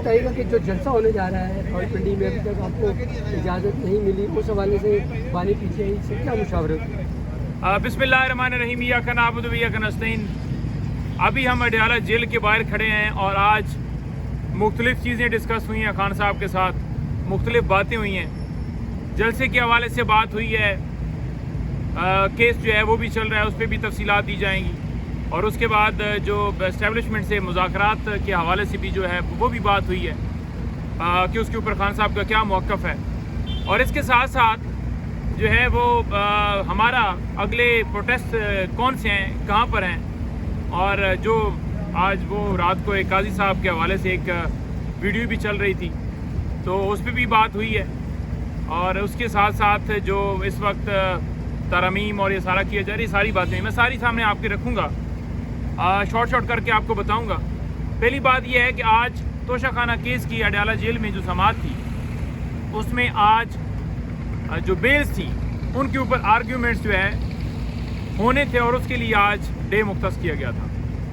بتائیے گا کہ جو جلسہ ہونے جا رہا ہے راولپنڈی میں ابھی تک آپ کو اجازت نہیں ملی، اس حوالے سے بانی پیچھے ہے، اس سے کیا مشاورت؟ بسم اللہ الرحمن الرحیم، ایاک نعبد و ایاک نستعین۔ ابھی ہم اڈیالہ جیل کے باہر کھڑے ہیں اور آج مختلف چیزیں ڈسکس ہوئی ہیں خان صاحب کے ساتھ، مختلف باتیں ہوئی ہیں، جلسے کے حوالے سے بات ہوئی ہے، کیس جو ہے وہ بھی چل رہا ہے، اس پہ بھی تفصیلات دی جائیں گی، اور اس کے بعد جو اسٹیبلشمنٹ سے مذاکرات کے حوالے سے بھی جو ہے وہ بھی بات ہوئی ہے کہ اس کے اوپر خان صاحب کا کیا موقف ہے، اور اس کے ساتھ ساتھ جو ہے وہ ہمارا اگلے پروٹیسٹ کون سے ہیں، کہاں پر ہیں، اور جو آج وہ رات کو ایک قاضی صاحب کے حوالے سے ایک ویڈیو بھی چل رہی تھی تو اس پہ بھی بات ہوئی ہے، اور اس کے ساتھ ساتھ جو اس وقت ترمیم اور یہ سارا کیا جا رہی ہے، ساری باتیں میں ساری سامنے آپ کے رکھوں گا، شارٹ کر کے آپ کو بتاؤں گا۔ پہلی بات یہ ہے کہ آج توشہ خانہ کیس کی اڈیالہ جیل میں جو سماعت تھی، اس میں آج جو بیلز تھی ان کے اوپر آرگیومنٹس جو ہے ہونے تھے، اور اس کے لیے آج ڈے مختص کیا گیا تھا۔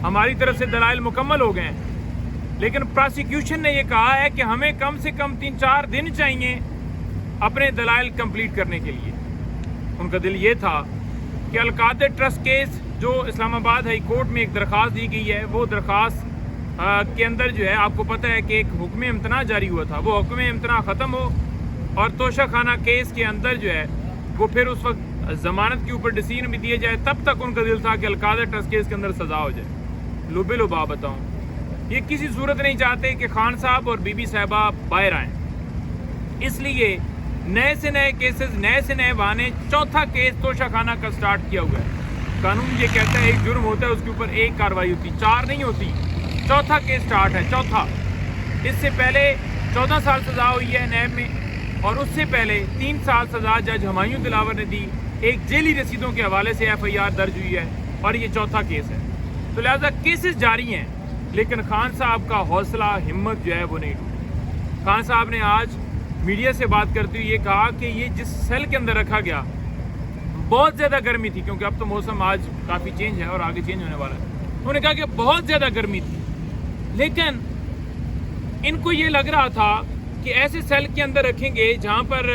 ہماری طرف سے دلائل مکمل ہو گئے ہیں، لیکن پراسیکیوشن نے یہ کہا ہے کہ ہمیں کم سے کم 3-4 دن چاہیے اپنے دلائل کمپلیٹ کرنے کے لیے۔ ان کا دل یہ تھا کہ القادر ٹرسٹ کیس جو اسلام آباد ہائی کورٹ میں ایک درخواست دی گئی ہے، وہ درخواست کے اندر جو ہے آپ کو پتہ ہے کہ ایک حکم امتناع جاری ہوا تھا، وہ حکم امتناع ختم ہو اور توشہ خانہ کیس کے اندر جو ہے وہ پھر اس وقت ضمانت کے اوپر ڈیسیژن بھی دیا جائے، تب تک ان کا دل تھا کہ القادر ٹرسٹ کیس کے اندر سزا ہو جائے۔ لبے لبا بتاؤں، یہ کسی صورت نہیں چاہتے کہ خان صاحب اور بی بی صاحبہ باہر آئیں، اس لیے نئے سے نئے کیسز، نئے سے نئے بہانے، چوتھا کیس توشہ خانہ کا سٹارٹ کیا ہوا ہے۔ قانون یہ کہتا ہے ایک جرم ہوتا ہے اس کے اوپر ایک کارروائی ہوتی، 4 نہیں ہوتی، چوتھا کیس سٹارٹ ہے، چوتھا۔ اس سے پہلے 14 سال سزا ہوئی ہے نیب میں، اور اس سے پہلے 3 سال سزا جج ہمایوں دلاور نے دی، ایک جیلی رسیدوں کے حوالے سے FIR درج ہوئی ہے، اور یہ چوتھا کیس ہے۔ تو لہذا کیسز جاری ہیں، لیکن خان صاحب کا حوصلہ، ہمت جو ہے وہ نہیں ٹوٹی۔ خان صاحب نے آج میڈیا سے بات کرتے ہوئے یہ کہا کہ یہ جس سیل کے اندر رکھا گیا بہت زیادہ گرمی تھی، کیونکہ اب تو موسم آج کافی چینج ہے اور آگے چینج ہونے والا ہے۔ انہوں نے کہا کہ بہت زیادہ گرمی تھی، لیکن ان کو یہ لگ رہا تھا کہ ایسے سیل کے اندر رکھیں گے جہاں پر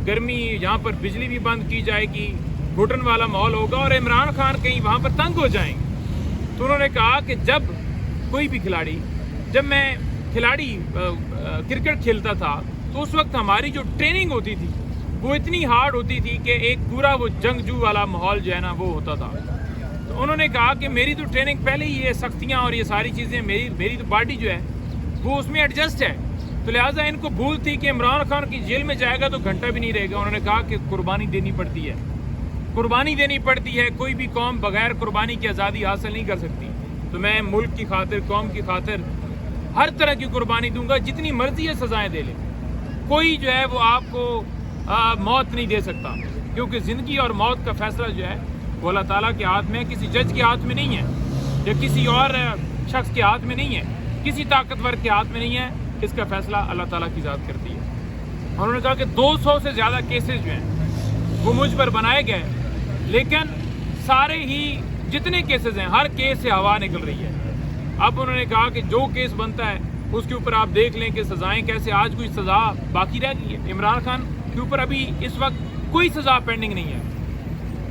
گرمی، جہاں پر بجلی بھی بند کی جائے گی، گھٹن والا ماحول ہوگا، اور عمران خان کہیں وہاں پر تنگ ہو جائیں گے۔ تو انہوں نے کہا کہ جب کوئی بھی کھلاڑی، جب میں کھلاڑی کرکٹ کھیلتا تھا تو اس وقت ہماری جو ٹریننگ ہوتی تھی وہ اتنی ہارڈ ہوتی تھی کہ ایک پورا وہ جنگجو والا ماحول جو ہے نا وہ ہوتا تھا۔ تو انہوں نے کہا کہ میری تو ٹریننگ پہلے ہی یہ سختیاں اور یہ ساری چیزیں، میری تو باڈی جو ہے وہ اس میں ایڈجسٹ ہے، تو لہٰذا ان کو بھول تھی کہ عمران خان کی جیل میں جائے گا تو گھنٹہ بھی نہیں رہے گا۔ انہوں نے کہا کہ قربانی دینی پڑتی ہے، قربانی دینی پڑتی ہے، کوئی بھی قوم بغیر قربانی کی آزادی حاصل نہیں کر سکتی۔ تو میں ملک کی خاطر، قوم کی خاطر ہر طرح کی قربانی دوں گا، جتنی مرضی ہے سزائیں دے لیں، کوئی جو ہے وہ آپ کو موت نہیں دے سکتا، کیونکہ زندگی اور موت کا فیصلہ جو ہے وہ اللہ تعالیٰ کے ہاتھ میں ہے، کسی جج کے ہاتھ میں نہیں ہے، یا کسی اور شخص کے ہاتھ میں نہیں ہے، کسی طاقتور کے ہاتھ میں نہیں ہے، اس کا فیصلہ اللہ تعالیٰ کی ذات کرتی ہے۔ انہوں نے کہا کہ 200 سے زیادہ کیسز جو ہیں وہ مجھ پر بنائے گئے، لیکن سارے ہی جتنے کیسز ہیں ہر کیس سے ہوا نکل رہی ہے۔ اب انہوں نے کہا کہ جو کیس بنتا ہے اس کے اوپر آپ دیکھ لیں کہ سزائیں کیسے، آج کوئی سزا باقی رہ گئی ہے، عمران خان کے اوپر ابھی اس وقت کوئی سزا پینڈنگ نہیں ہے۔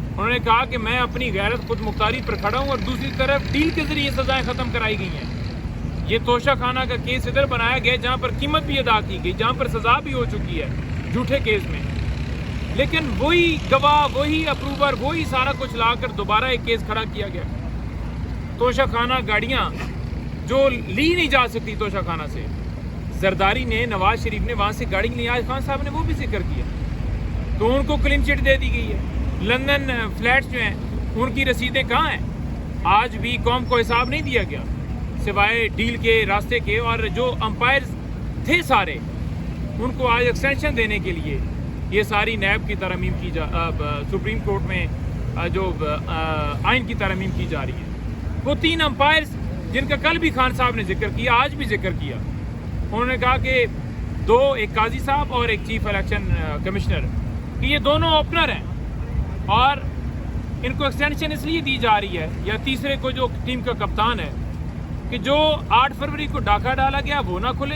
انہوں نے کہا کہ میں اپنی غیرت خود مختاری پر کھڑا ہوں، اور دوسری طرف ڈیل کے ذریعے سزائیں ختم کرائی گئی ہیں۔ یہ توشہ خانہ کا کیس ادھر بنایا گیا جہاں پر قیمت بھی ادا کی گئی، جہاں پر سزا بھی ہو چکی ہے جھوٹے کیس میں، لیکن وہی گواہ، وہی اپروور، وہی سارا کچھ لا کر دوبارہ ایک کیس کھڑا کیا گیا۔ توشہ خانہ گاڑیاں جو لی نہیں جا سکتی توشہ خانہ سے، زرداری نے، نواز شریف نے وہاں سے گاڑی لی، آج خان صاحب نے وہ بھی ذکر کیا، تو ان کو کلین چٹ دے دی گئی ہے۔ لندن فلیٹس جو ہیں ان کی رسیدیں کہاں ہیں؟ آج بھی قوم کو حساب نہیں دیا گیا سوائے ڈیل کے راستے کے، اور جو امپائرز تھے سارے ان کو آج ایکسٹینشن دینے کے لیے یہ ساری نیب کی ترمیم کی سپریم کورٹ میں جو آئین کی ترمیم کی جا رہی ہے۔ وہ 3 امپائرز جن کا کل بھی خان صاحب نے ذکر کیا، آج بھی ذکر کیا، انہوں نے کہا کہ 2، ایک قاضی صاحب اور ایک چیف الیکشن کمشنر، کہ یہ دونوں اوپنر ہیں، اور ان کو ایکسٹینشن اس لیے دی جا رہی ہے، یا تیسرے کو جو ٹیم کا کپتان ہے، کہ جو 8 فروری کو ڈاکہ ڈالا گیا وہ نہ کھلے،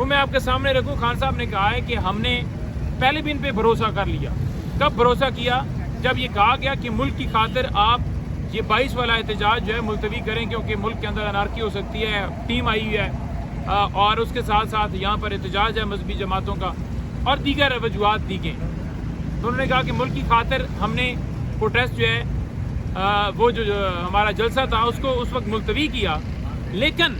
وہ میں آپ کے سامنے رکھوں. خان صاحب نے کہا ہے کہ ہم نے پہلے بھی ان پہ بھروسہ کر لیا. کب بھروسہ کیا؟ جب یہ کہا گیا کہ ملک کی خاطر آپ یہ 22 والا احتجاج جو ہے ملتوی کریں کیونکہ ملک کے اندر انارکی ہو سکتی ہے. ٹیم آئی ہوئی ہے اور اس کے ساتھ ساتھ یہاں پر احتجاج ہے مذہبی جماعتوں کا اور دیگر وجوہات دی گئیں. تو انہوں نے کہا کہ ملک کی خاطر ہم نے پروٹیسٹ جو ہے وہ جو ہمارا جلسہ تھا اس کو اس وقت ملتوی کیا. لیکن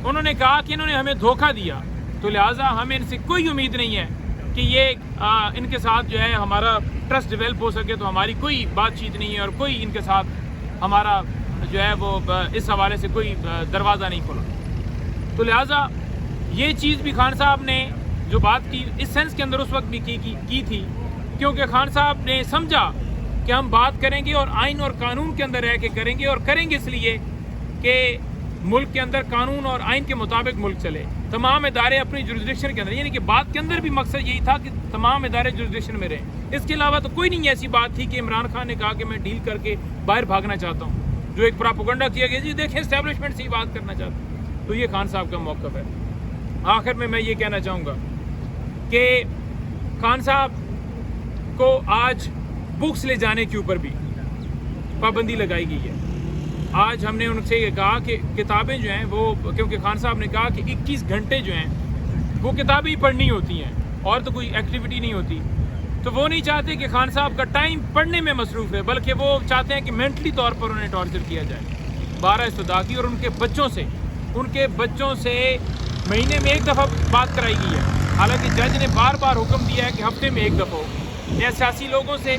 انہوں نے کہا کہ انہوں نے ہمیں دھوکہ دیا تو لہٰذا ہمیں ان سے کوئی امید نہیں ہے کہ یہ ان کے ساتھ جو ہے ہمارا ٹرسٹ ڈیولپ ہو سکے. تو ہماری کوئی بات چیت نہیں ہے اور کوئی ان کے ساتھ ہمارا جو ہے وہ اس حوالے سے کوئی دروازہ نہیں کھولا. تو لہٰذا یہ چیز بھی خان صاحب نے جو بات کی اس سینس کے اندر اس وقت بھی کی تھی کیونکہ خان صاحب نے سمجھا کہ ہم بات کریں گے اور آئین اور قانون کے اندر رہ کے کریں گے اور کریں گے اس لیے کہ ملک کے اندر قانون اور آئین کے مطابق ملک چلے. تمام ادارے اپنی جورسڈکشن کے اندر یعنی کہ بات کے اندر بھی مقصد یہی تھا کہ تمام ادارے جورسڈکشن میں رہیں. اس کے علاوہ تو کوئی نہیں ایسی بات تھی کہ عمران خان نے کہا کہ میں ڈیل کر کے باہر بھاگنا چاہتا ہوں جو ایک پراپیگنڈا کیا گیا جی دیکھیں اسٹیبلشمنٹ سے ہی بات کرنا چاہتا ہوں. تو یہ خان صاحب کا موقف ہے. آخر میں یہ کہنا چاہوں گا کہ خان صاحب کو آج بکس لے جانے کے اوپر بھی پابندی لگائی گئی ہے. آج ہم نے ان سے یہ کہا کہ کتابیں جو ہیں وہ کیونکہ خان صاحب نے کہا کہ 21 گھنٹے جو ہیں وہ کتابیں ہی پڑھنی ہوتی ہیں اور تو کوئی ایکٹیویٹی نہیں ہوتی. تو وہ نہیں چاہتے کہ خان صاحب کا ٹائم پڑھنے میں مصروف ہے بلکہ وہ چاہتے ہیں کہ مینٹلی طور پر انہیں ٹارچر کیا جائے. 12 استدعا کی اور ان کے بچوں سے مہینے میں ایک دفعہ بات کرائی گئی ہے. حالانکہ جج نے بار بار حکم دیا ہے کہ ہفتے میں ایک دفعہ ہو. نہ سیاسی لوگوں سے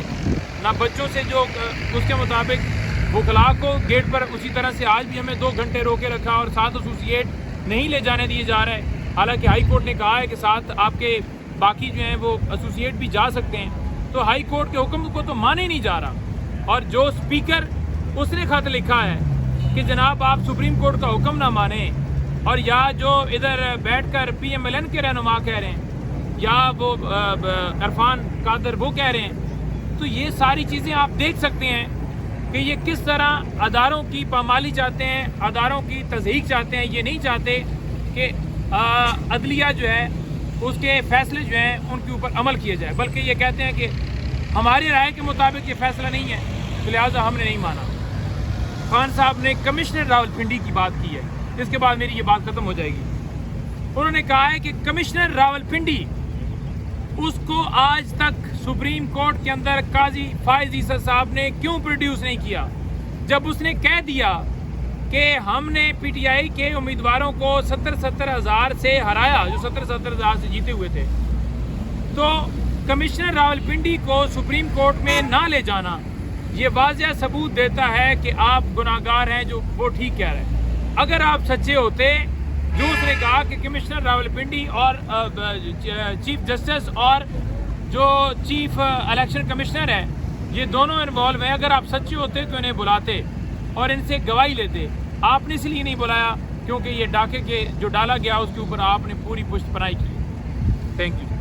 نہ بچوں سے جو اس کے مطابق وکلاء کو گیٹ پر اسی طرح سے آج بھی ہمیں 2 گھنٹے روکے رکھا اور ساتھ ایسوسیٹ نہیں لے جانے دیے جا رہے. حالانکہ ہائی کورٹ نے کہا ہے کہ ساتھ آپ کے باقی جو ہیں وہ ایسوسیٹ بھی جا سکتے ہیں. تو ہائی کورٹ کے حکم کو تو مانے نہیں جا رہا. اور جو اسپیکر اس نے خط لکھا ہے کہ جناب آپ سپریم کورٹ کا حکم نہ مانیں اور یا جو ادھر بیٹھ کر PMLN کے رہنما کہہ رہے ہیں یا وہ عرفان قادر وہ کہہ رہے ہیں. تو یہ ساری چیزیں آپ دیکھ سکتے ہیں کہ یہ کس طرح اداروں کی پامالی چاہتے ہیں, اداروں کی تضحیق چاہتے ہیں. یہ نہیں چاہتے کہ عدلیہ جو ہے اس کے فیصلے جو ہیں ان کے اوپر عمل کیا جائے بلکہ یہ کہتے ہیں کہ ہماری رائے کے مطابق یہ فیصلہ نہیں ہے تو لہٰذا ہم نے نہیں مانا. خان صاحب نے کمشنر راولپنڈی کی بات کی ہے. اس کے بعد میری یہ بات ختم ہو جائے گی. انہوں نے کہا ہے کہ کمشنر راولپنڈی اس کو آج تک سپریم کورٹ کے اندر قاضی فائز عیسیٰ صاحب نے کیوں پروڈیوس نہیں کیا جب اس نے کہہ دیا کہ ہم نے PTI کے امیدواروں کو 70 ہزار سے ہرایا جو 70 ہزار سے جیتے ہوئے تھے. تو کمشنر راولپنڈی کو سپریم کورٹ میں نہ لے جانا یہ واضح ثبوت دیتا ہے کہ آپ گناہگار ہیں جو وہ ٹھیک کہہ رہے ہیں. اگر آپ سچے ہوتے جو اس نے کہا کہ کمشنر راولپنڈی اور چیف جسٹس اور جو چیف الیکشن کمشنر ہے یہ دونوں انوالو ہیں, اگر آپ سچے ہوتے تو انہیں بلاتے اور ان سے گواہی لیتے. آپ نے اس لیے نہیں بلایا کیونکہ یہ ڈاکے کے جو ڈالا گیا اس کے اوپر آپ نے پوری پشت پناہی کی. Thank you.